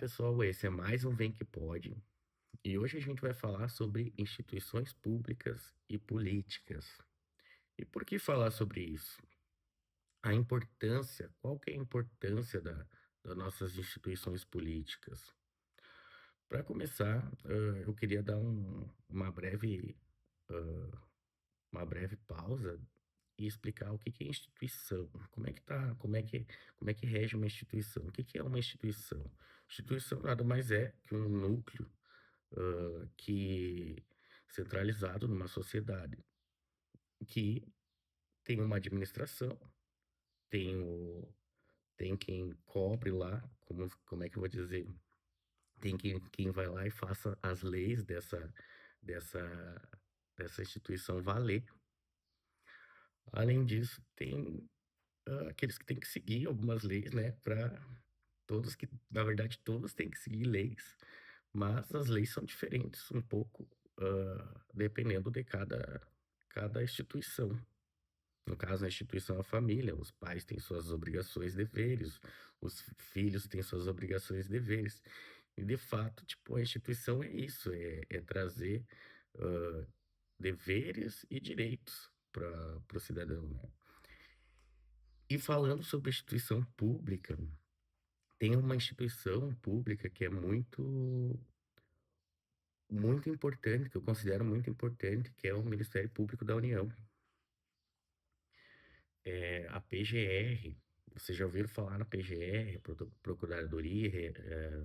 Pessoal, esse é mais um Vem Que Pode, e hoje a gente vai falar sobre instituições públicas e políticas. E por que falar sobre isso? A importância, qual que é a importância das nossas instituições políticas? Para começar, eu queria dar uma breve pausa e explicar o que que é instituição, como é que rege uma instituição, o que que é uma instituição? Instituição nada mais é que um núcleo que centralizado numa sociedade, que tem uma administração, tem o tem quem cobre lá, como é que eu vou dizer? Tem quem vai lá e faça as leis dessa dessa instituição valer. Além disso, tem, aqueles que têm que seguir algumas leis, né, para todos que na verdade todos têm que seguir leis, mas as leis são diferentes um pouco, dependendo de cada instituição. No caso, a instituição é a família, os pais têm suas obrigações e deveres, os filhos têm suas obrigações e deveres. E de fato, tipo, a instituição é isso, é trazer, hã, deveres e direitos para o cidadão, né. E falando sobre instituição pública, tem uma instituição pública que é muito importante, que eu considero muito importante, que é o Ministério Público da União. A PGR, vocês já ouviram falar na PGR, Procuradoria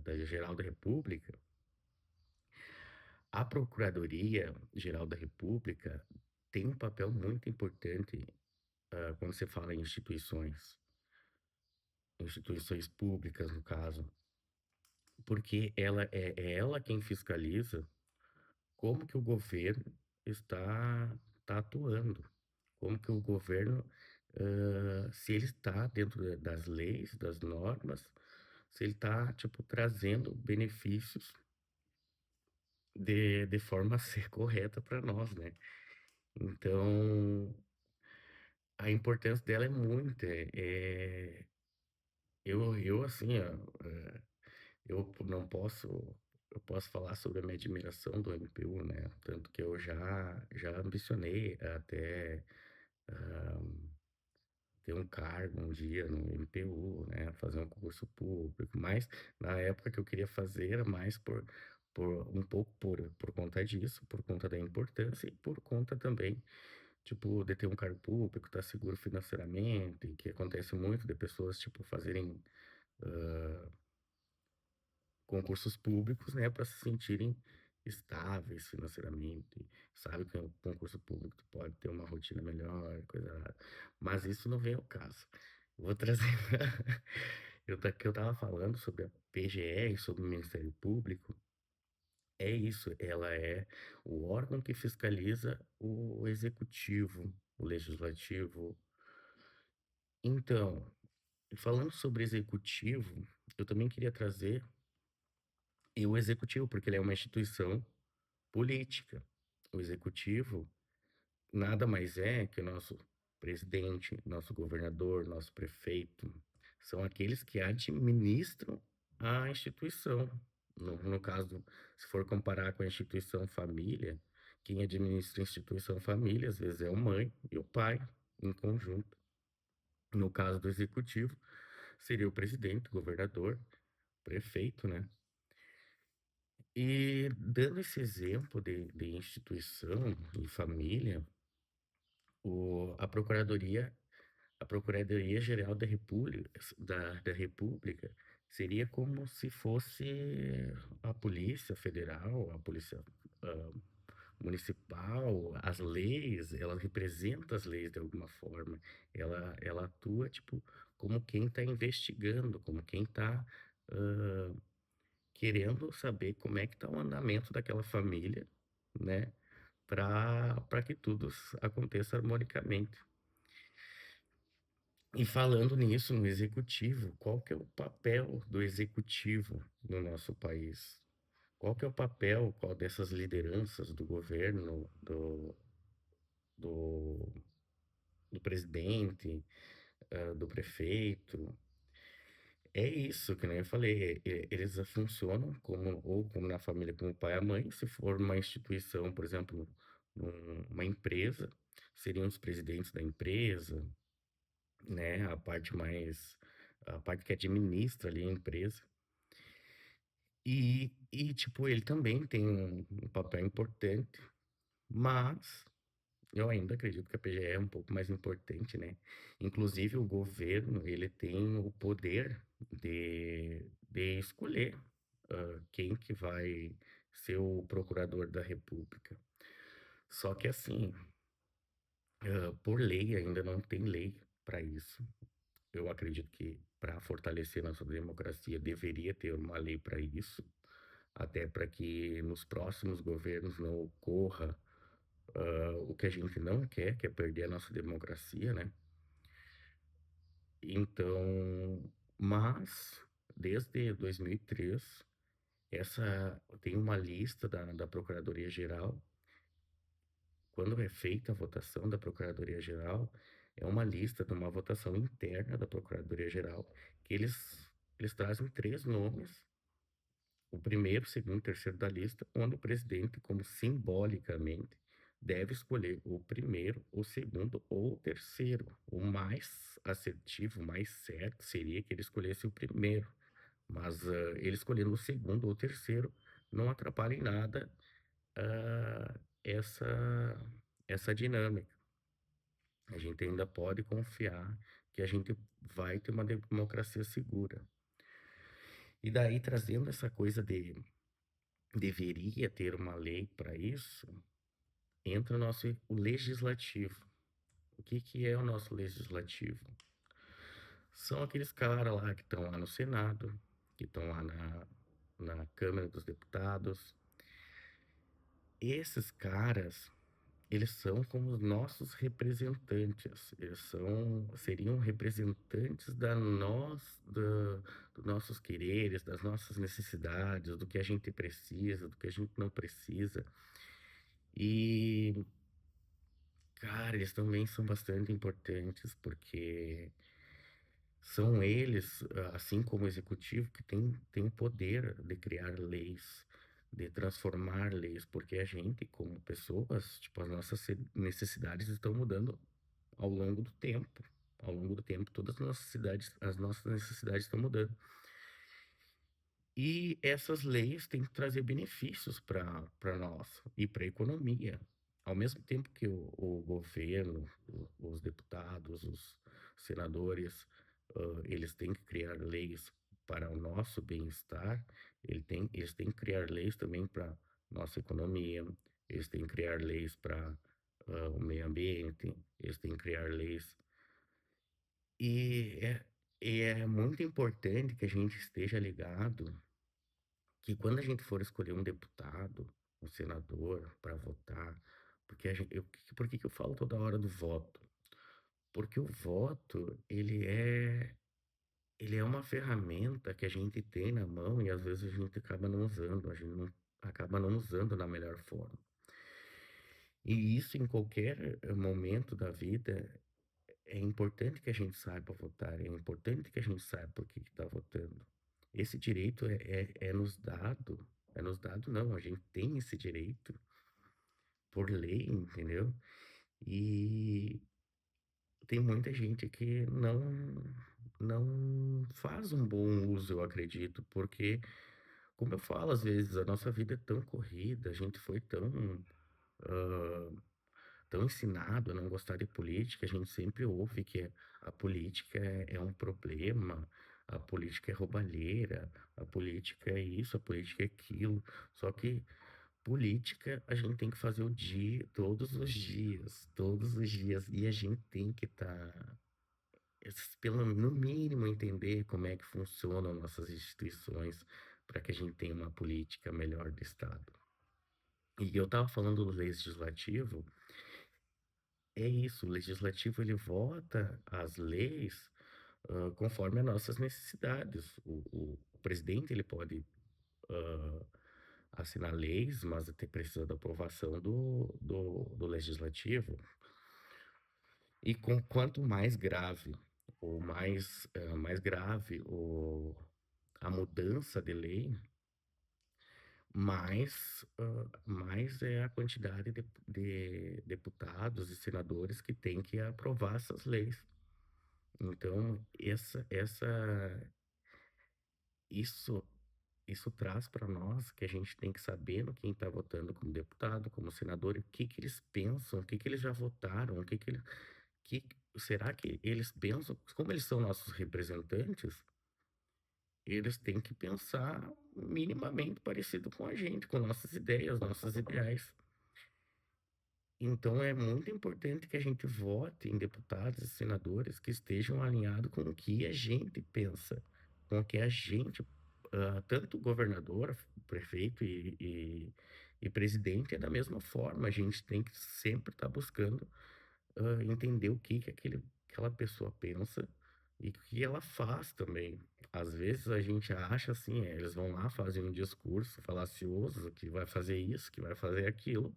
da Geral da República? A Procuradoria Geral da República tem um papel muito importante, quando você fala em instituições públicas, no caso, porque ela quem fiscaliza como que o governo está atuando, como que o governo, se ele está dentro das leis, das normas, se ele está, tipo, trazendo benefícios de forma a ser correta para nós, né. Então, a importância dela é muito, eu assim, ó, eu não posso eu posso falar sobre a minha admiração do MPU, né, tanto que eu já ambicionei até, hã, ter um cargo um dia no MPU, né, fazer um concurso público, mas na época que eu queria fazer era mais por um pouco por conta disso, por conta da importância e por conta também, tipo, de ter um cargo público, estar seguro financeiramente, que acontece muito de pessoas, tipo, fazerem, hã concursos públicos, né, para se sentirem estáveis financeiramente, sabe que o concurso público tu pode ter uma rotina melhor, coisa arada, mas isso não vem ao caso. Vou trazer que eu estava falando sobre a PGR, sobre o Ministério Público, é isso, ela é o órgão que fiscaliza o executivo, o legislativo. Então, falando sobre executivo, eu também queria trazer o executivo, porque ele é uma instituição política. O executivo nada mais é que o nosso presidente, nosso governador, nosso prefeito, são aqueles que administram a instituição. No caso, se for comparar com a instituição família, quem administra a instituição família, às vezes é a mãe e o pai, em conjunto. No caso do executivo, seria o presidente, o governador, prefeito, né? E dando esse exemplo de instituição e família, a Procuradoria Geral da República seria como se fosse a Polícia Federal, a Polícia, hã, Municipal, as leis, ela representa as leis de alguma forma, ela atua, tipo, como quem está investigando, como quem está, querendo saber como é que está o andamento daquela família, né, para que tudo aconteça harmonicamente. E falando nisso, no executivo, qual que é o papel do executivo no nosso país? Qual que é o papel, qual dessas lideranças do governo, do, do presidente, do prefeito? É isso, que nem eu falei, eles funcionam como ou como na família como o pai e a mãe, se for uma instituição, por exemplo, uma empresa, seriam os presidentes da empresa, né, a parte que administra ali a empresa. Tipo, ele também tem um papel importante, mas eu ainda acredito que a PGE é um pouco mais importante, né? Inclusive, o governo, ele tem o poder de escolher quem que vai ser o procurador da República. Só que, assim, por lei, ainda não tem lei para isso. Eu acredito que para fortalecer nossa democracia deveria ter uma lei para isso, até para que nos próximos governos não ocorra o que a gente não quer, que é perder a nossa democracia, né? Então, mas desde 2003, tem uma lista da Procuradoria-Geral. Quando é feita a votação da Procuradoria-Geral, é uma lista de uma votação interna da Procuradoria-Geral, que eles trazem três nomes, o primeiro, segundo, terceiro da lista, onde o presidente, como simbolicamente, deve escolher o primeiro, o segundo ou o terceiro. O mais assertivo, o mais certo seria que ele escolhesse o primeiro, mas ele escolhendo o segundo ou o terceiro não atrapalha em nada ah, essa dinâmica. A gente ainda pode confiar que a gente vai ter uma democracia segura. E daí, trazendo essa coisa de deveria ter uma lei para isso, entra o legislativo. O que que é o nosso legislativo? São aqueles caras lá que estão lá no Senado, que estão lá na Câmara dos Deputados. Esses caras, eles são como os nossos representantes. Seriam representantes dos nossos quereres, das nossas necessidades, do que a gente precisa, do que a gente não precisa. E, cara, eles também são bastante importantes, porque são eles, assim como o executivo, que tem o poder de criar leis, de transformar leis, porque a gente, como pessoas, tipo, as nossas necessidades estão mudando ao longo do tempo. Ao longo do tempo, todas as nossas necessidades estão mudando. E essas leis têm que trazer benefícios para nós e para a economia. Ao mesmo tempo que o governo, os deputados, os senadores, eles têm que criar leis para o nosso bem-estar, eles têm que criar leis também para nossa economia, eles têm que criar leis para o meio ambiente, eles têm que criar leis. E é muito importante que a gente esteja ligado que quando a gente for escolher um deputado, um senador para votar, porque por que que eu falo toda hora do voto? Porque o voto, ele é uma ferramenta que a gente tem na mão e às vezes a gente acaba não usando, a gente não, acaba não usando da melhor forma. E isso em qualquer momento da vida é importante que a gente saiba votar, é importante que a gente saiba por que está votando. Esse direito é nos dado não, a gente tem esse direito por lei, entendeu? E tem muita gente que não faz um bom uso, eu acredito, porque, como eu falo, às vezes a nossa vida é tão corrida, a gente foi ah, tão ensinado a não gostar de política, a gente sempre ouve que a política é um problema, a política é roubalheira, a política é isso, a política é aquilo. Só que política a gente tem que fazer o dia, todos os dias, e a gente tem que estar, no mínimo, entender como é que funcionam nossas instituições para que a gente tenha uma política melhor do Estado. E eu estava falando do legislativo. É isso, o legislativo ele vota as leis conforme as nossas necessidades. O presidente ele pode ah, assinar leis, mas precisa da aprovação do legislativo. E quanto mais grave o mais grave a mudança de lei, mais é a quantidade de deputados e senadores que tem que aprovar essas leis. Então, isso, isso traz para nós que a gente tem que saber no quem está votando como deputado, como senador, e o que que eles pensam, o que que eles já votaram, que, será que eles pensam, como eles são nossos representantes, eles têm que pensar minimamente parecido com a gente, com nossas ideias, nossos ideais. Então é muito importante que a gente vote em deputados e senadores que estejam alinhados com o que a gente pensa, com o que a gente, tanto governador, prefeito e presidente, é da mesma forma. A gente tem que sempre estar buscando entender o que aquela pessoa pensa e o que ela faz também. Às vezes a gente acha assim, eles vão lá, fazem um discurso falacioso que vai fazer isso, que vai fazer aquilo,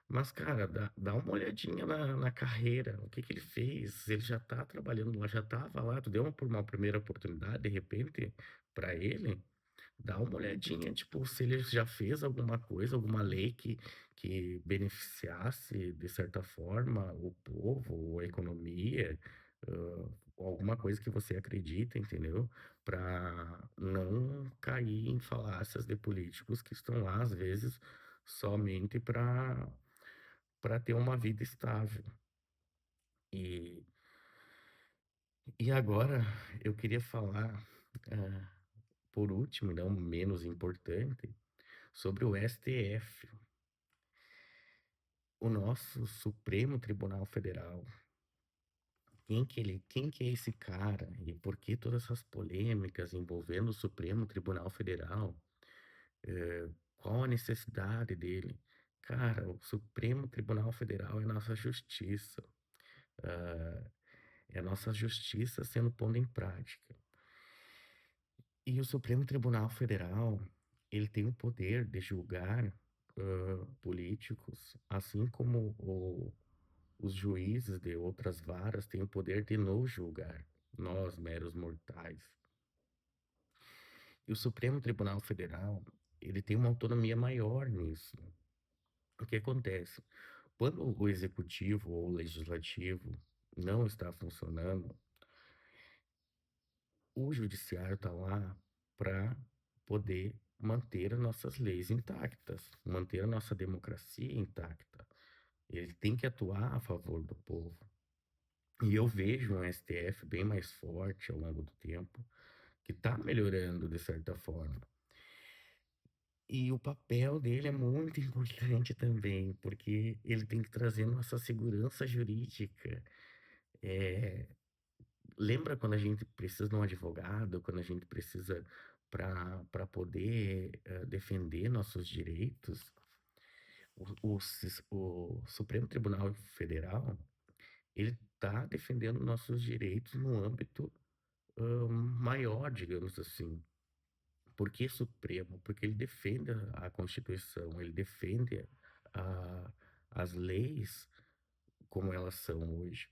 mas, cara, dá uma olhadinha na carreira, o que que ele fez, ele já tá trabalhando lá, já tava lá, tu deu uma primeira oportunidade, de repente, para ele, dá uma olhadinha, tipo, se ele já fez alguma coisa, alguma lei que beneficiasse, de certa forma, o povo, ou a economia, ou alguma coisa que você acredita, entendeu? Para não cair em falácias de políticos que estão lá, às vezes, somente para ter uma vida estável. E, e agora eu queria falar, ah, por último, não menos importante, sobre o STF, o nosso Supremo Tribunal Federal. Quem que é esse cara e por que todas essas polêmicas envolvendo o Supremo Tribunal Federal? Qual a necessidade dele? Cara, o Supremo Tribunal Federal é nossa justiça. ah, É a nossa justiça sendo posta em prática. E o Supremo Tribunal Federal, ele tem o poder de julgar políticos, assim como os juízes de outras varas têm o poder de nos julgar, nós, meros mortais. E o Supremo Tribunal Federal, ele tem uma autonomia maior nisso. O que acontece? Quando o executivo ou o legislativo não está funcionando, o judiciário está lá para poder manter as nossas leis intactas, manter a nossa democracia intacta. Ele tem que atuar a favor do povo. E eu vejo um STF bem mais forte ao longo do tempo, que está melhorando de certa forma. E o papel dele é muito importante também, porque ele tem que trazer nossa segurança jurídica. É, lembra quando a gente precisa de um advogado, quando a gente precisa para poder defender nossos direitos? O Supremo Tribunal Federal, ele está defendendo nossos direitos no âmbito maior, digamos assim. Por que Supremo? Porque ele defende a Constituição, ele defende a, as leis como elas são hoje.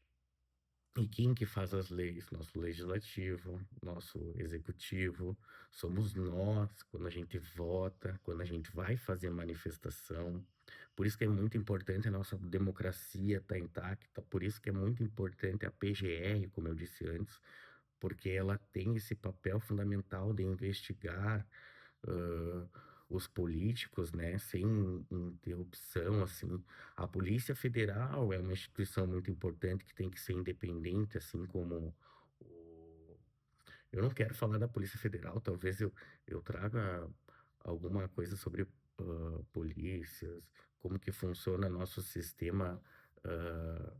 E quem que faz as leis? Nosso legislativo, nosso executivo, somos nós, quando a gente vota, quando a gente vai fazer manifestação. Por isso que é muito importante a nossa democracia estar intacta, por isso que é muito importante a PGR, como eu disse antes, porque ela tem esse papel fundamental de investigar ãh, os políticos, né, sem interrupção, assim. A Polícia Federal é uma instituição muito importante que tem que ser independente, assim como o... Eu não quero falar da Polícia Federal, talvez eu traga alguma coisa sobre polícias, como que funciona nosso sistema ãh,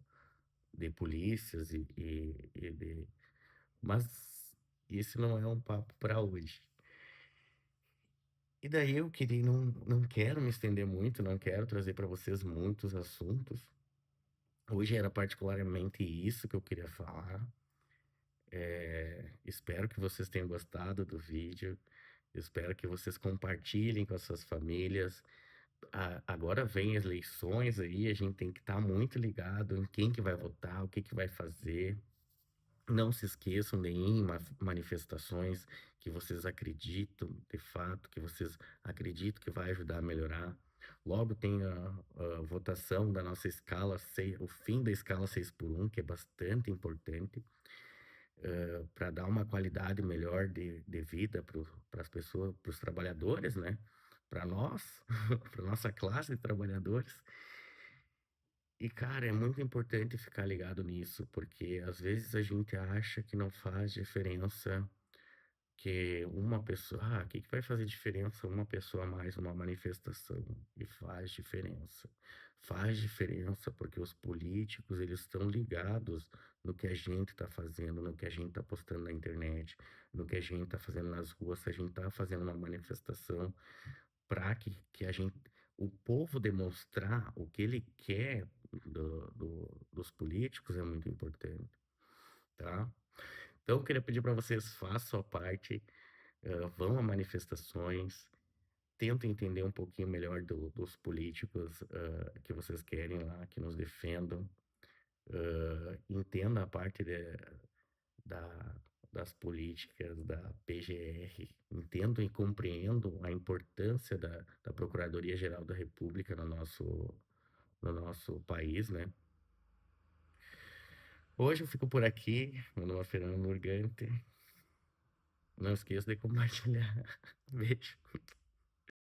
de polícias mas esse não é um papo para hoje. E daí eu queria, não quero me estender muito, não quero trazer para vocês muitos assuntos. Hoje era particularmente isso que eu queria falar. Espero que vocês tenham gostado do vídeo. Espero que vocês compartilhem com as suas famílias. Agora vem as eleições aí, a gente tem que estar muito ligado em quem que vai votar, o que que vai fazer. Não se esqueçam de ir em manifestações que vocês acreditam, de fato, que vocês acreditam que vai ajudar a melhorar. Logo tem a votação da nossa escala, o fim da escala 6x1, que é bastante importante, para dar uma qualidade melhor de vida para as pessoas, para os trabalhadores, né? Para nós, para nossa classe de trabalhadores. E, cara, é muito importante ficar ligado nisso, porque às vezes a gente acha que não faz diferença que uma pessoa, o que que vai fazer diferença uma pessoa a mais numa manifestação? E faz diferença. Faz diferença porque os políticos, eles estão ligados no que a gente está fazendo, no que a gente está postando na internet, no que a gente está fazendo nas ruas, se a gente está fazendo uma manifestação para que a gente, o povo demonstrar o que ele quer dos políticos é muito importante, tá? Então, eu queria pedir para vocês, façam a parte, vão a manifestações, tentem entender um pouquinho melhor dos políticos que vocês querem lá, que nos defendam, entenda a parte da, das políticas da PGR, entendo e compreendo a importância da Procuradoria-Geral da República no nosso país, né? Hoje eu fico por aqui, meu nome é Fernando Morgante. Não esqueça de compartilhar. Beijo.